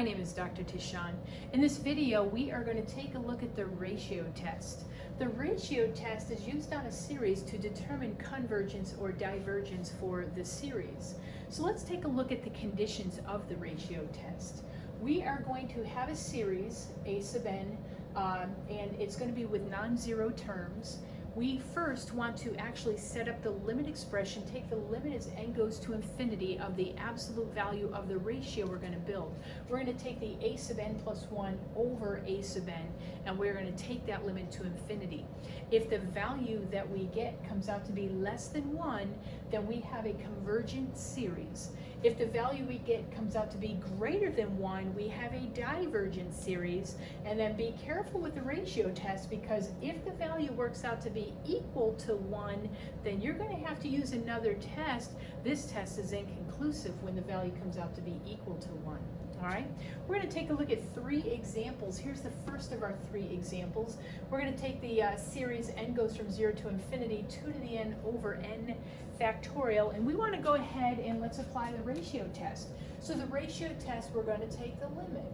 name is Dr. Tishan. In this video, we are going to take a look at the ratio test. The ratio test is used on a series to determine convergence or divergence for the series. So let's take a look at the conditions of the ratio test. We are going to have a series, A sub n, and it's going to be with non-zero terms. We first want to actually set up the limit expression, take the limit as n goes to infinity of the absolute value of the ratio we're going to build. We're going to take the a sub n plus 1 over a sub n, and we're going to take that limit to infinity. If the value that we get comes out to be less than 1, then we have a convergent series. If the value we get comes out to be greater than 1, we have a divergent series. And then be careful with the ratio test, because if the value works out to be equal to 1, then you're going to have to use another test. This test is inconclusive when the value comes out to be equal to 1. All right, we're going to take a look at 3 examples. Here's the first of our 3 examples. We're going to take the series n goes from 0 to infinity, 2 to the n over n factorial, and we want to go ahead and let's apply the ratio test. So the ratio test, we're going to take the limit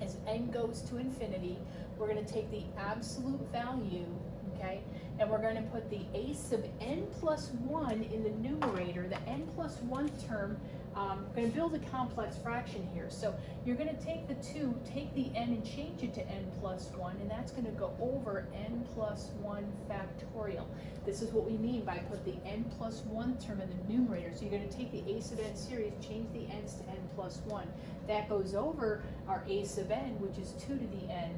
as n goes to infinity. We're going to take the absolute value, okay, and we're going to put the a sub n plus 1 in the numerator, the n plus 1 term. We're going to build a complex fraction here. So you're going to take the 2, take the n and change it to n plus 1, and that's going to go over n plus 1 factorial. This is what we mean by put the n plus 1 term in the numerator. So you're going to take the a sub n series, change the n's to n plus 1. That goes over our a sub n, which is 2 to the n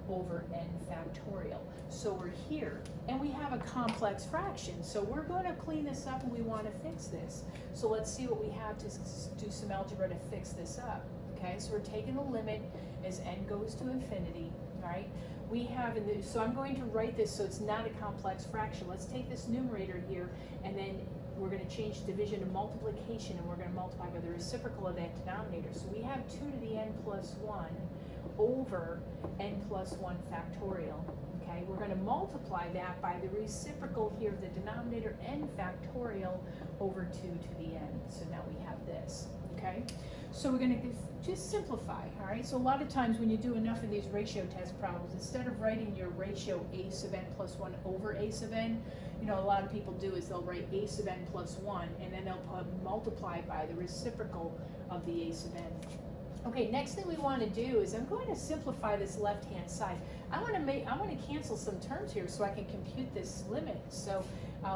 over n factorial. So we're here, and we have a complex fraction. So we're going to clean this up, and we want to fix this. So let's see what we have to do some algebra to fix this up. Okay, so we're taking the limit as n goes to infinity. All right, we have, so I'm going to write this so it's not a complex fraction. Let's take this numerator here, and then we're going to change division to multiplication, and we're going to multiply by the reciprocal of that denominator. So we have 2 to the n plus 1 over n plus 1 factorial. Okay, we're going to multiply that by the reciprocal here of the denominator, n factorial over 2 to the n. So now we have this. Okay, so we're going to just simplify. All right, so a lot of times when you do enough of these ratio test problems, instead of writing your ratio a sub n plus 1 over a sub n, you know, a lot of people do is they'll write a sub n plus 1, and then they'll multiply by the reciprocal of the a sub n. Okay, next thing we want to do is I'm going to simplify this left-hand side. I want to cancel some terms here so I can compute this limit. So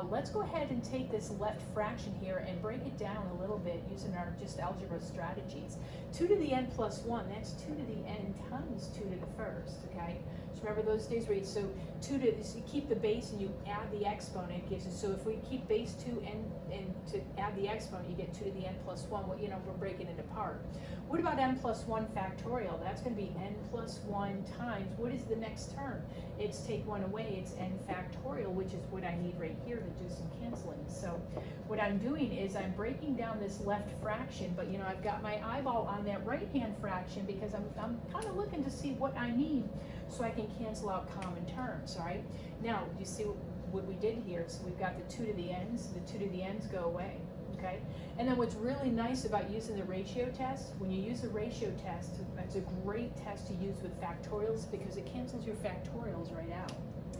let's go ahead and take this left fraction here and break it down a little bit using our just algebra strategies. 2 to the n plus 1, that's 2 to the n times 2 to the first, okay? So remember those days where so you keep the base and you add the exponent, gives us, so if we keep base 2 and to add the exponent, you get 2 to the n plus 1, well, you know, we're breaking it apart. What about n plus 1 factorial? That's going to be n plus 1 times, what is the next term? It's take 1 away, it's n factorial, which is what I need right here to do some canceling. So what I'm doing is I'm breaking down this left fraction, but you know, I've got my eyeball on that right-hand fraction because I'm kind of looking to see what I need so I can cancel out common terms, all right? Now, you see what we did here? So we've got the 2 to the n's, the 2 to the n's go away. Okay, and then what's really nice about using the ratio test, when you use a ratio test, it's a great test to use with factorials because it cancels your factorials right out.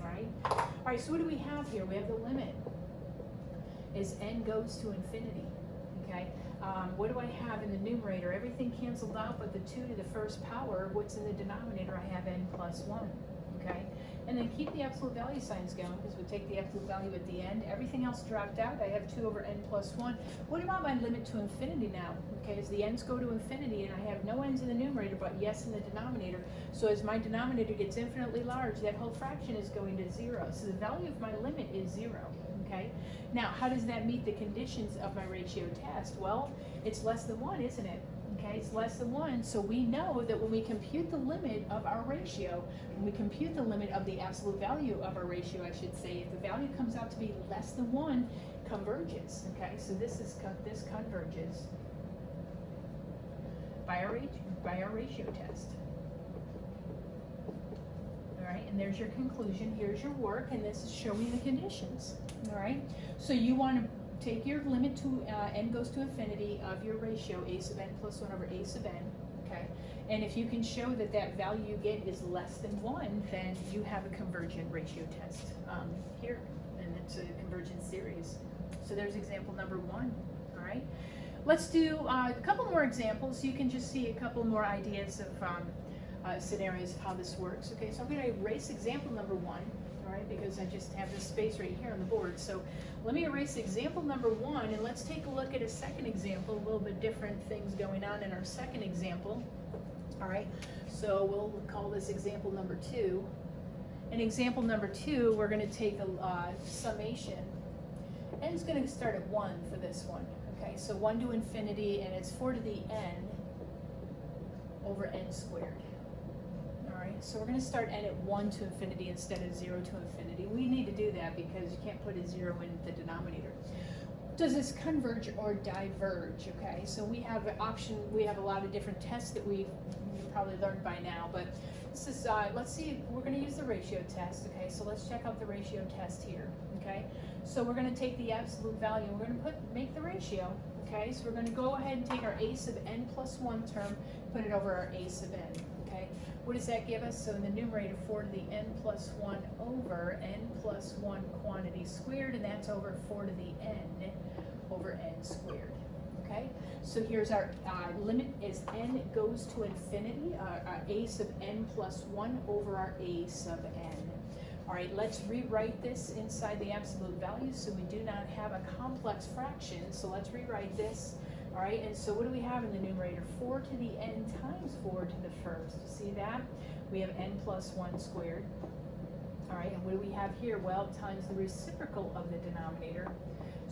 All right, so what do we have here? We have the limit as n goes to infinity. Okay, what do I have in the numerator? Everything canceled out but the 2 to the first power. What's in the denominator? I have n plus 1. Okay, and then keep the absolute value signs going because we take the absolute value at the end. Everything else dropped out. I have 2 over n plus 1. What about my limit to infinity now? Okay, as the n's go to infinity and I have no n's in the numerator but yes in the denominator. So as my denominator gets infinitely large, that whole fraction is going to 0. So the value of my limit is 0. Okay, now how does that meet the conditions of my ratio test? Well, it's less than 1, isn't it? Okay, it's less than 1, so we know that when we compute the limit of our ratio, when we compute the limit of the absolute value of our ratio, I should say, if the value comes out to be less than 1, converges. Okay, so this converges by our ratio test. All right, and there's your conclusion. Here's your work, and this is showing the conditions. All right, so you want to take your limit to n goes to infinity of your ratio a sub n plus 1 over a sub n, okay? And if you can show that that value you get is less than 1, then you have a convergent ratio test here, and it's a convergent series. So there's example number 1, all right? Let's do a couple more examples. You can just see a couple more ideas of scenarios of how this works. Okay, so I'm going to erase example number 1, all right, because I just have this space right here on the board. So let me erase example number 1, and let's take a look at a second example, a little bit different things going on in our second example. All right, so we'll call this example number 2. In example number 2, we're going to take a summation, and it's going to start at 1 for this one. Okay, so 1 to infinity, and it's 4 to the n over n squared. All right, so we're going to start n at 1 to infinity instead of 0 to infinity. We need to do that because you can't put a 0 in the denominator. Does this converge or diverge? Okay, so we have an option. We have a lot of different tests that you've probably learned by now, but this is, let's see, we're going to use the ratio test. Okay, so let's check out the ratio test here. Okay, so we're going to take the absolute value, and we're going to make the ratio. Okay, so we're going to go ahead and take our a sub n plus 1 term, put it over our a sub n. Okay, what does that give us? So in the numerator, 4 to the n plus 1 over n plus 1 quantity squared, and that's over 4 to the n over n squared. Okay, so here's our limit as n goes to infinity, our a sub n plus 1 over our a sub n. All right, let's rewrite this inside the absolute value so we do not have a complex fraction. So let's rewrite this. All right, and so what do we have in the numerator? 4 to the n times 4 to the first. See that? We have n plus 1 squared. All right, and what do we have here? Well, times the reciprocal of the denominator.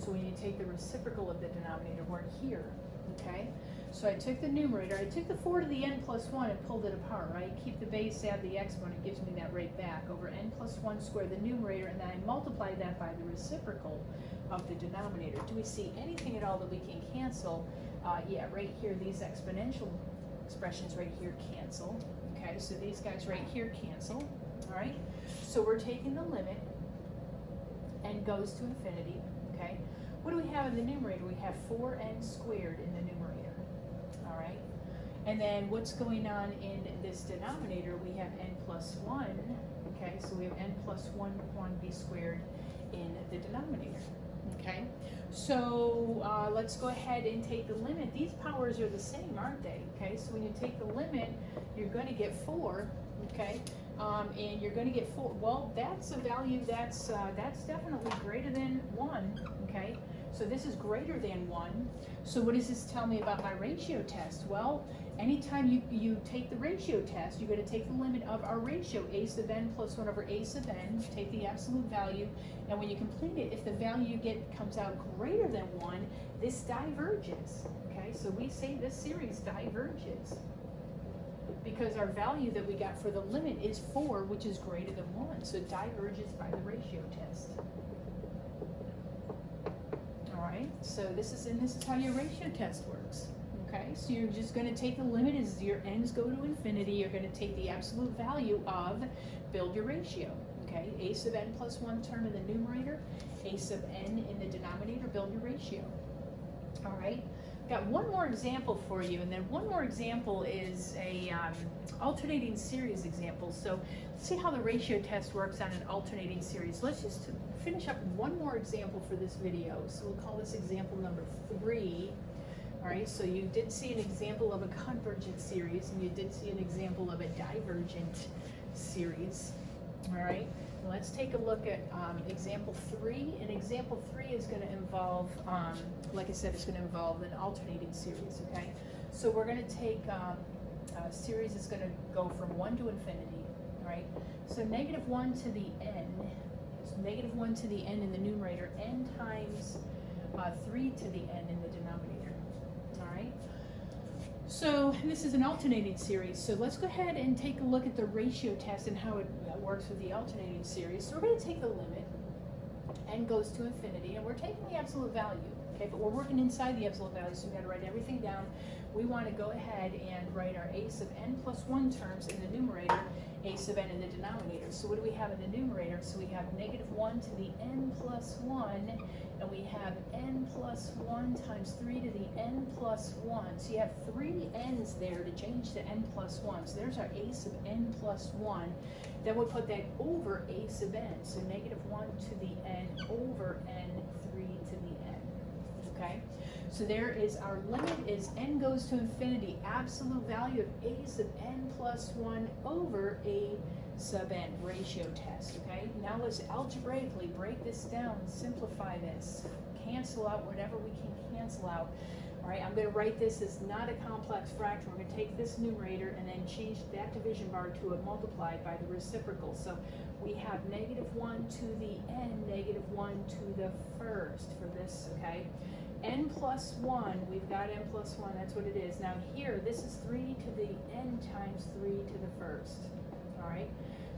So when you take the reciprocal of the denominator, we're here, okay? So I took the numerator, I took the 4 to the n plus 1 and pulled it apart, right? Keep the base, add the exponent, gives me that right back over n plus 1 squared, the numerator, and then I multiply that by the reciprocal of the denominator. Do we see anything at all that we can cancel? Yeah, right here, these exponential expressions right here cancel, okay? So these guys right here cancel, all right? So we're taking the limit, n goes to infinity. Okay, what do we have in the numerator? We have 4n squared in the numerator, all right? And then what's going on in this denominator? We have n plus 1, okay? So we have n plus 1 quantity squared in the denominator, okay? So let's go ahead and take the limit. These powers are the same, aren't they? Okay, so when you take the limit, you're going to get 4, okay? And you're going to get 4. Well, that's a value that's definitely greater than 1. Okay, so this is greater than 1. So what does this tell me about my ratio test? Well, anytime you take the ratio test, you're going to take the limit of our ratio, a sub n plus 1 over a sub n, take the absolute value, and when you complete it, if the value you get comes out greater than 1, this diverges. Okay, so we say this series diverges, because our value that we got for the limit is 4, which is greater than 1. So it diverges by the ratio test. All right, so this is how your ratio test works. Okay, so you're just going to take the limit as your n's go to infinity. You're going to take the absolute value of, build your ratio. Okay, a sub n plus 1 term in the numerator, a sub n in the denominator, build your ratio. All right. Got one more example for you, and then one more example is a alternating series example. So let's see how the ratio test works on an alternating series. Let's just finish up one more example for this video. So we'll call this example number 3. All right, so you did see an example of a convergent series, and you did see an example of a divergent series. All right, let's take a look at example 3. And example 3 is going to involve, like I said, it's going to involve an alternating series, okay? So we're going to take a series that's going to go from 1 to infinity, all right? So negative 1 to the n, so negative 1 to the n in the numerator, n times 3 to the n in the denominator, all right? So this is an alternating series. So let's go ahead and take a look at the ratio test and how it works with the alternating series. So we're going to take the limit, n goes to infinity, and we're taking the absolute value, okay? But we're working inside the absolute value, so we've got to write everything down. We want to go ahead and write our a sub n plus 1 terms in the numerator, a sub n in the denominator. So what do we have in the numerator? So we have -1 to the n plus 1, and we have n plus 1 times 3 to the n plus 1. So you have 3 n's there to change to n plus 1. So there's our a sub n plus 1. Then we'll put that over a sub n. So -1 to the n over n, 3 to the n. Okay? So there is our limit is n goes to infinity, absolute value of a sub n plus 1 over a sub n, ratio test, okay? Now let's algebraically break this down, simplify this, cancel out whatever we can cancel out. All right, I'm going to write this as not a complex fraction. We're going to take this numerator and then change that division bar to a multiplied by the reciprocal. So we have -1 to the n, -1 to the first for this, okay? N plus 1, we've got n plus 1, that's what it is. Now here, this is 3 to the n times 3 to the first, all right?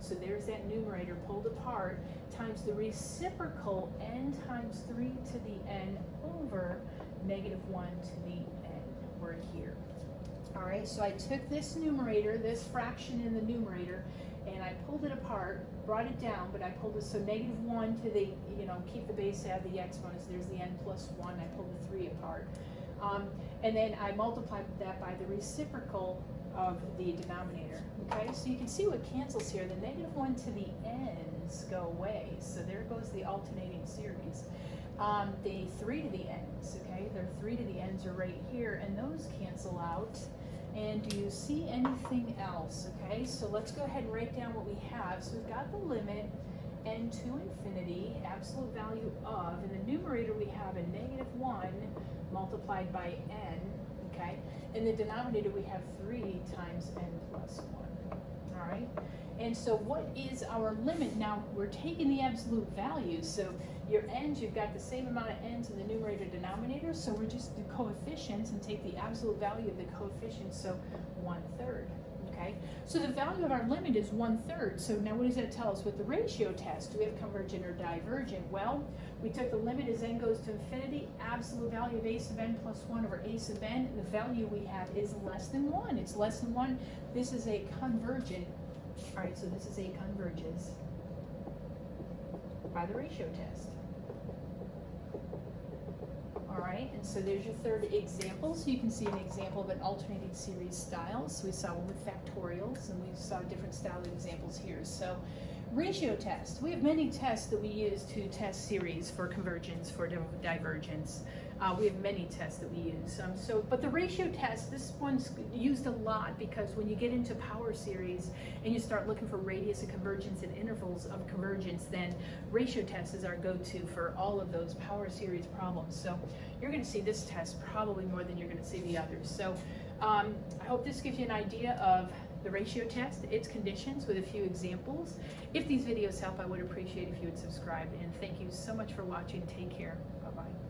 So there's that numerator pulled apart, times the reciprocal n times 3 to the n over -1 to the n, we're here. All right, so I took this numerator, this fraction in the numerator, and I pulled it apart, brought it down, but I pulled it, so -1 to the, keep the base out of the exponents, there's the n plus 1, I pulled the 3 apart. And then I multiplied that by the reciprocal of the denominator, okay? So you can see what cancels here, the -1 to the n's go away, so there goes the alternating series. The 3 to the n's, okay, the 3 to the n's are right here, and those cancel out. And do you see anything else? Okay, so let's go ahead and write down what we have. So we've got the limit n to infinity, absolute value of, in the numerator we have a -1 multiplied by n, okay? In the denominator we have 3 times n plus 1, all right? And so what is our limit? Now we're taking the absolute value, so your n's, you've got the same amount of n's in the numerator denominator, so we're just do coefficients and take the absolute value of the coefficients, so 1/3, okay? So the value of our limit is 1/3, so now what does that tell us? With the ratio test, do we have convergent or divergent? Well, we took the limit as n goes to infinity, absolute value of a sub n plus 1 over a sub n, and the value we have is less than 1. It's less than 1. This is a convergent. All right, so this is a converges by the ratio test. All right, and so there's your third example. So you can see an example of an alternating series style. So we saw one with factorials, and we saw different style examples here. So ratio test. We have many tests that we use to test series for convergence, for divergence. We have many tests that we use. But the ratio test, this one's used a lot because when you get into power series and you start looking for radius of convergence and intervals of convergence, then ratio test is our go-to for all of those power series problems. So you're going to see this test probably more than you're going to see the others. So I hope this gives you an idea of the ratio test, its conditions with a few examples. If these videos help, I would appreciate if you would subscribe, and thank you so much for watching. Take care. Bye-bye.